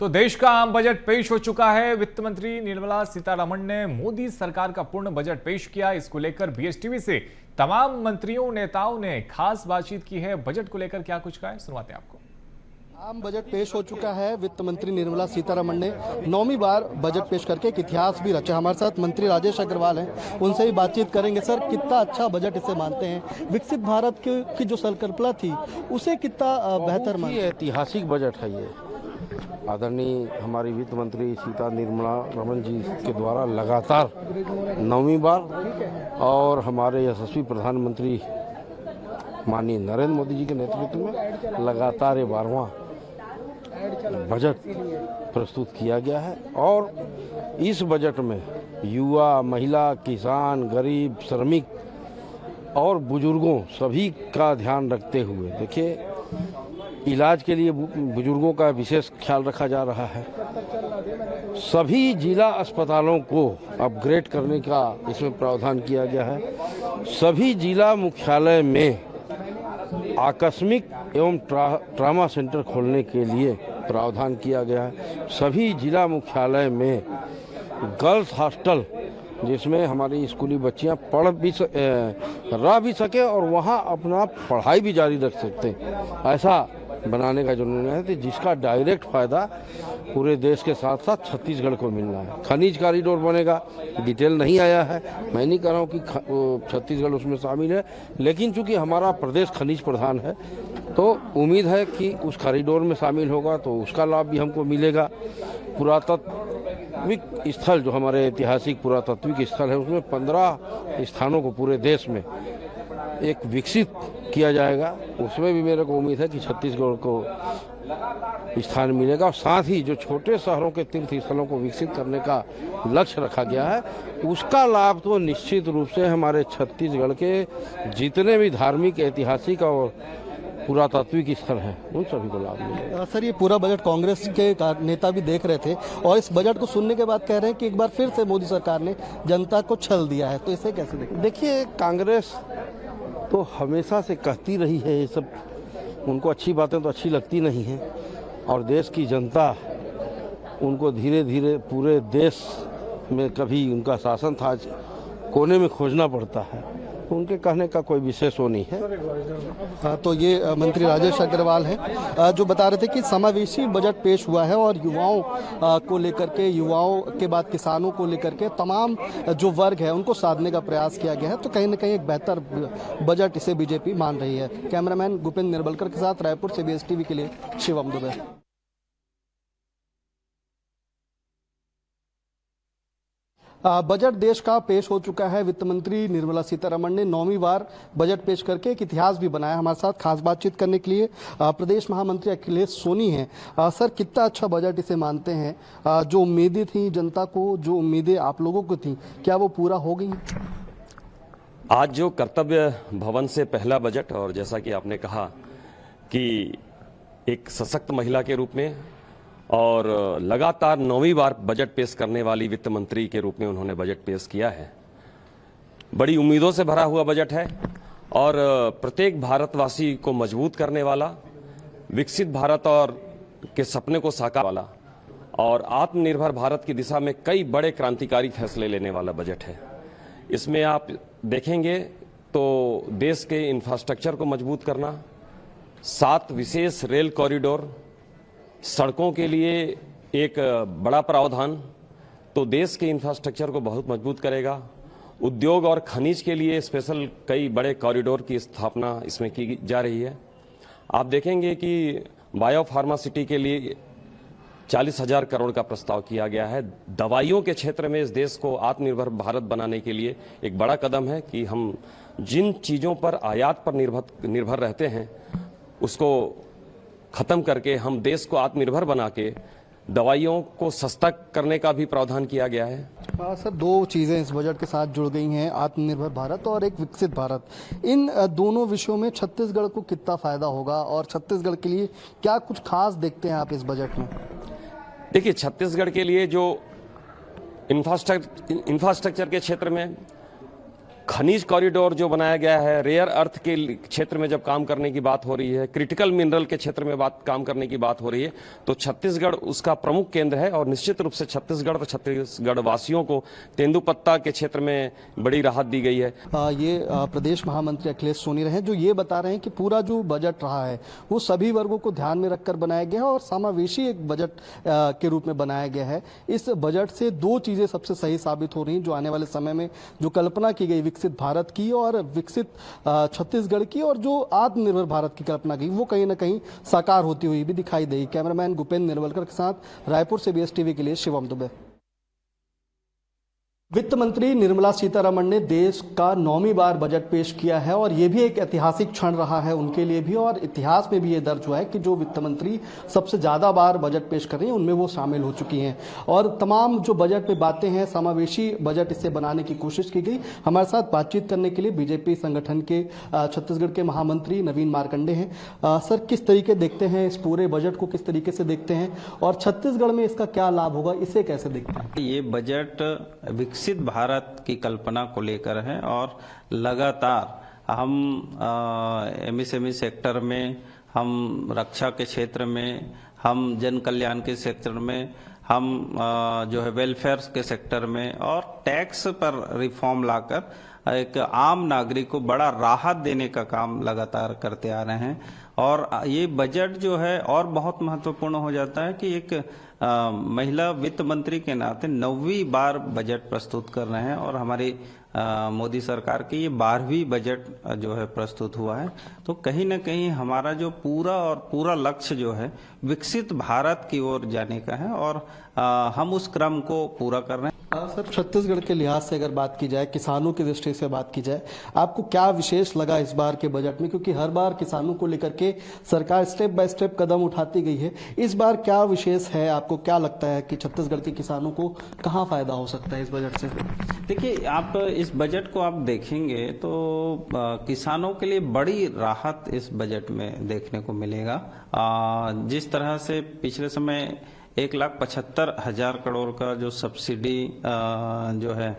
तो देश का आम बजट पेश हो चुका है। वित्त मंत्री निर्मला सीतारमण ने मोदी सरकार का पूर्ण बजट पेश किया। इसको लेकर बीएसटीवी से तमाम मंत्रियों नेताओं ने खास बातचीत की है। बजट को लेकर क्या कुछ कहा है, सुनवाते हैं आपको। आम बजट पेश हो चुका है। वित्त मंत्री निर्मला सीतारमण ने 9वीं बार बजट पेश करके एक इतिहास भी रचा। हमारे साथ मंत्री राजेश अग्रवाल हैं, उनसे ही बातचीत करेंगे। सर, कितना अच्छा बजट इसे मानते हैं? विकसित भारत की जो संकल्पना थी उसे कितना बेहतर मानते हैं? ऐतिहासिक बजट है ये। आदरणीय हमारी वित्त मंत्री सीता निर्मला रमन जी के द्वारा लगातार 9वीं बार और हमारे यशस्वी प्रधानमंत्री माननीय नरेंद्र मोदी जी के नेतृत्व में लगातार ये 12वां बजट प्रस्तुत किया गया है। और इस बजट में युवा, महिला, किसान, गरीब, श्रमिक और बुजुर्गों सभी का ध्यान रखते हुए, देखिए, इलाज के लिए बुजुर्गों का विशेष ख्याल रखा जा रहा है। सभी जिला अस्पतालों को अपग्रेड करने का इसमें प्रावधान किया गया है। सभी जिला मुख्यालय में आकस्मिक एवं ट्रामा सेंटर खोलने के लिए प्रावधान किया गया है। सभी जिला मुख्यालय में गर्ल्स हॉस्टल, जिसमें हमारी स्कूली बच्चियां रह भी सके और वहां अपना पढ़ाई भी जारी रख सकते, ऐसा बनाने का जो निर्णय है, जिसका डायरेक्ट फायदा पूरे देश के साथ साथ छत्तीसगढ़ को मिलना है। खनिज कॉरिडोर बनेगा, डिटेल नहीं आया है, मैं नहीं कह रहा हूँ कि छत्तीसगढ़ उसमें शामिल है, लेकिन चूंकि हमारा प्रदेश खनिज प्रधान है तो उम्मीद है कि उस कॉरिडोर में शामिल होगा तो उसका लाभ भी हमको मिलेगा। पुरातात्विक स्थल, जो हमारे ऐतिहासिक पुरातात्विक स्थल है, उसमें 15 स्थानों को पूरे देश में एक विकसित किया जाएगा। उसमें भी मेरे को उम्मीद है कि छत्तीसगढ़ को स्थान मिलेगा। और साथ ही जो छोटे शहरों के तीर्थ स्थलों को विकसित करने का लक्ष्य रखा गया है, उसका लाभ तो निश्चित रूप से हमारे छत्तीसगढ़ के जितने भी धार्मिक, ऐतिहासिक और पुरातात्विक स्थल हैं, उन सभी को लाभ मिलेगा। सर, ये पूरा बजट कांग्रेस के नेता भी देख रहे थे और इस बजट को सुनने के बाद कह रहे हैं कि एक बार फिर से मोदी सरकार ने जनता को छल दिया है, तो इसे कैसे देखें? देखिए, कांग्रेस तो हमेशा से कहती रही है ये सब, उनको अच्छी बातें तो अच्छी लगती नहीं हैं और देश की जनता उनको धीरे धीरे पूरे देश में कभी उनका शासन था, आज कोने में खोजना पड़ता है, तो उनके कहने का कोई विशेष वो नहीं है। तो ये मंत्री राजेश अग्रवाल हैं जो बता रहे थे कि समावेशी बजट पेश हुआ है और युवाओं को लेकर के, युवाओं के बाद किसानों को लेकर के तमाम जो वर्ग है उनको साधने का प्रयास किया गया है। तो कहीं ना कहीं एक बेहतर बजट इसे बीजेपी मान रही है। कैमरामैन गुपेंद्र निर्बलकर के साथ रायपुर से बीएसटीवी के लिए शिवम दुबे। बजट देश का पेश हो चुका है। वित्त मंत्री निर्मला सीतारमण ने 9वीं बार बजट पेश करके एक इतिहास भी बनाया। हमारे साथ खास बातचीत करने के लिए प्रदेश महामंत्री अखिलेश सोनी हैं। सर, कितना अच्छा बजट इसे मानते हैं? जो उम्मीदें थी जनता को, जो उम्मीदें आप लोगों को थी, क्या वो पूरा हो गई? आज जो कर्तव्य भवन से पहला बजट, और जैसा कि आपने कहा कि एक सशक्त महिला के रूप में और लगातार 9वीं बार बजट पेश करने वाली वित्त मंत्री के रूप में उन्होंने बजट पेश किया है। बड़ी उम्मीदों से भरा हुआ बजट है और प्रत्येक भारतवासी को मजबूत करने वाला, विकसित भारत और के सपने को साकार वाला और आत्मनिर्भर भारत की दिशा में कई बड़े क्रांतिकारी फैसले लेने वाला बजट है। इसमें आप देखेंगे तो देश के इंफ्रास्ट्रक्चर को मजबूत करना, 7 विशेष रेल कॉरिडोर, सड़कों के लिए एक बड़ा प्रावधान तो देश के इंफ्रास्ट्रक्चर को बहुत मजबूत करेगा। उद्योग और खनिज के लिए स्पेशल कई बड़े कॉरिडोर की स्थापना इसमें की जा रही है। आप देखेंगे कि बायो फार्मासिटी के लिए 40,000 करोड़ का प्रस्ताव किया गया है। दवाइयों के क्षेत्र में इस देश को आत्मनिर्भर भारत बनाने के लिए एक बड़ा कदम है कि हम जिन चीज़ों पर आयात पर निर्भर रहते हैं उसको खत्म करके हम देश को आत्मनिर्भर बना के दवाइयों को सस्ता करने का भी प्रावधान किया गया है। सर, 2 चीज़ें इस बजट के साथ जुड़ गई हैं, आत्मनिर्भर भारत और एक विकसित भारत। इन दोनों विषयों में छत्तीसगढ़ को कितना फायदा होगा और छत्तीसगढ़ के लिए क्या कुछ खास देखते हैं आप इस बजट में? देखिए, छत्तीसगढ़ के लिए जो इंफ्रास्ट्रक्चर के क्षेत्र में खनिज कॉरिडोर जो बनाया गया है, रेयर अर्थ के क्षेत्र में जब काम करने की बात हो रही है, क्रिटिकल मिनरल के क्षेत्र में काम करने की बात हो रही है, तो छत्तीसगढ़ उसका प्रमुख केंद्र है। और निश्चित रूप से छत्तीसगढ़ और छत्तीसगढ़ वासियों को तेंदुपत्ता के क्षेत्र में बड़ी राहत दी गई है। ये प्रदेश महामंत्री अखिलेश सोनी रहे, जो ये बता रहे हैं कि पूरा जो बजट रहा है वो सभी वर्गों को ध्यान में रखकर बनाया गया है और समावेशी एक बजट के रूप में बनाया गया है। इस बजट से दो चीजें सबसे सही साबित हो रही हैं, जो आने वाले समय में जो कल्पना की गई विकसित भारत की और विकसित छत्तीसगढ़ की, और जो आत्मनिर्भर भारत की कल्पना की, वो कहीं ना कहीं साकार होती हुई भी दिखाई देगी। कैमरामैन गुपेंद्र निर्वलकर के साथ रायपुर से BSTV के लिए शिवम दुबे। वित्त मंत्री निर्मला सीतारमण ने देश का 9वीं बार बजट पेश किया है और ये भी एक ऐतिहासिक क्षण रहा है उनके लिए भी, और इतिहास में भी ये दर्ज हुआ है कि जो वित्त मंत्री सबसे ज्यादा बार बजट पेश कर रही हैं उनमें वो शामिल हो चुकी हैं। और तमाम जो बजट पे बातें हैं, समावेशी बजट इसे बनाने की कोशिश की गई। हमारे साथ बातचीत करने के लिए बीजेपी संगठन के छत्तीसगढ़ के महामंत्री नवीन मार्कंडे हैं। सर, किस तरीके देखते हैं इस पूरे बजट को, किस तरीके से देखते हैं और छत्तीसगढ़ में इसका क्या लाभ होगा, इसे कैसे देखते हैं? ये बजट विकसित भारत की कल्पना को लेकर है और लगातार हम MSME सेक्टर में, हम रक्षा के क्षेत्र में, हम जन कल्याण के क्षेत्र में, हम जो है वेलफेयर के सेक्टर में और टैक्स पर रिफॉर्म लाकर एक आम नागरिक को बड़ा राहत देने का काम लगातार करते आ रहे हैं। और ये बजट जो है और बहुत महत्वपूर्ण हो जाता है कि एक महिला वित्त मंत्री के नाते 9वीं बार बजट प्रस्तुत कर रहे हैं और हमारी मोदी सरकार की ये 12वीं बजट जो है प्रस्तुत हुआ है। तो कहीं ना कहीं हमारा जो पूरा लक्ष्य जो है विकसित भारत की ओर जाने का है और हम उस क्रम को पूरा कर रहे हैं। सर, छत्तीसगढ़ के लिहाज से अगर बात की जाए, किसानों की दृष्टि से बात की जाए, आपको क्या विशेष लगा इस बार के बजट में? क्योंकि हर बार किसानों को लेकर के सरकार स्टेप बाय स्टेप कदम उठाती गई है, इस बार क्या विशेष है? आपको क्या लगता है कि छत्तीसगढ़ के किसानों को कहाँ फायदा हो सकता है इस बजट से? देखिए, आप इस बजट को आप देखेंगे तो किसानों के लिए बड़ी राहत इस बजट में देखने को मिलेगा। जिस तरह से पिछले समय 1,75,000 करोड़ का जो सब्सिडी जो है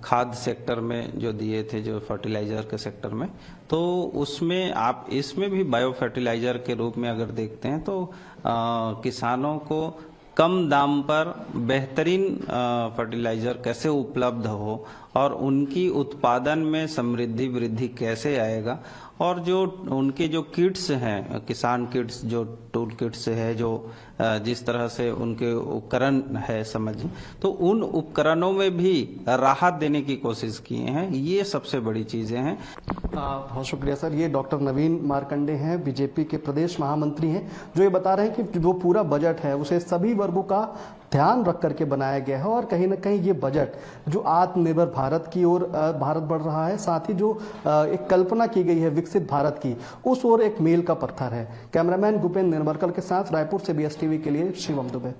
खाद्य सेक्टर में जो दिए थे, जो फर्टिलाइजर के सेक्टर में, तो उसमें आप इसमें भी बायो फर्टिलाइजर के रूप में अगर देखते हैं तो किसानों को कम दाम पर बेहतरीन फर्टिलाइजर कैसे उपलब्ध हो और उनकी उत्पादन में समृद्धि वृद्धि कैसे आएगा, और जो उनके जो किट्स हैं, किसान किट्स, जो टूल किट्स है, जो जिस तरह से उनके उपकरण है समझिए, तो उन उपकरणों में भी राहत देने की कोशिश किए हैं। ये सबसे बड़ी चीजें हैं। बहुत शुक्रिया सर। ये डॉक्टर नवीन मार्कंडे हैं, बीजेपी के प्रदेश महामंत्री हैं, जो ये बता रहे हैं कि जो पूरा बजट है उसे सभी वर्गों का ध्यान रख करके बनाया गया है और कहीं ना कहीं ये बजट जो आत्मनिर्भर भारत की ओर भारत बढ़ रहा है, साथ ही जो एक कल्पना की गई है विकसित भारत की, उस ओर एक मील का पत्थर है। कैमरामैन गुपेंद्र निर्मलकर के साथ रायपुर से BSTV के लिए शिवम दुबे।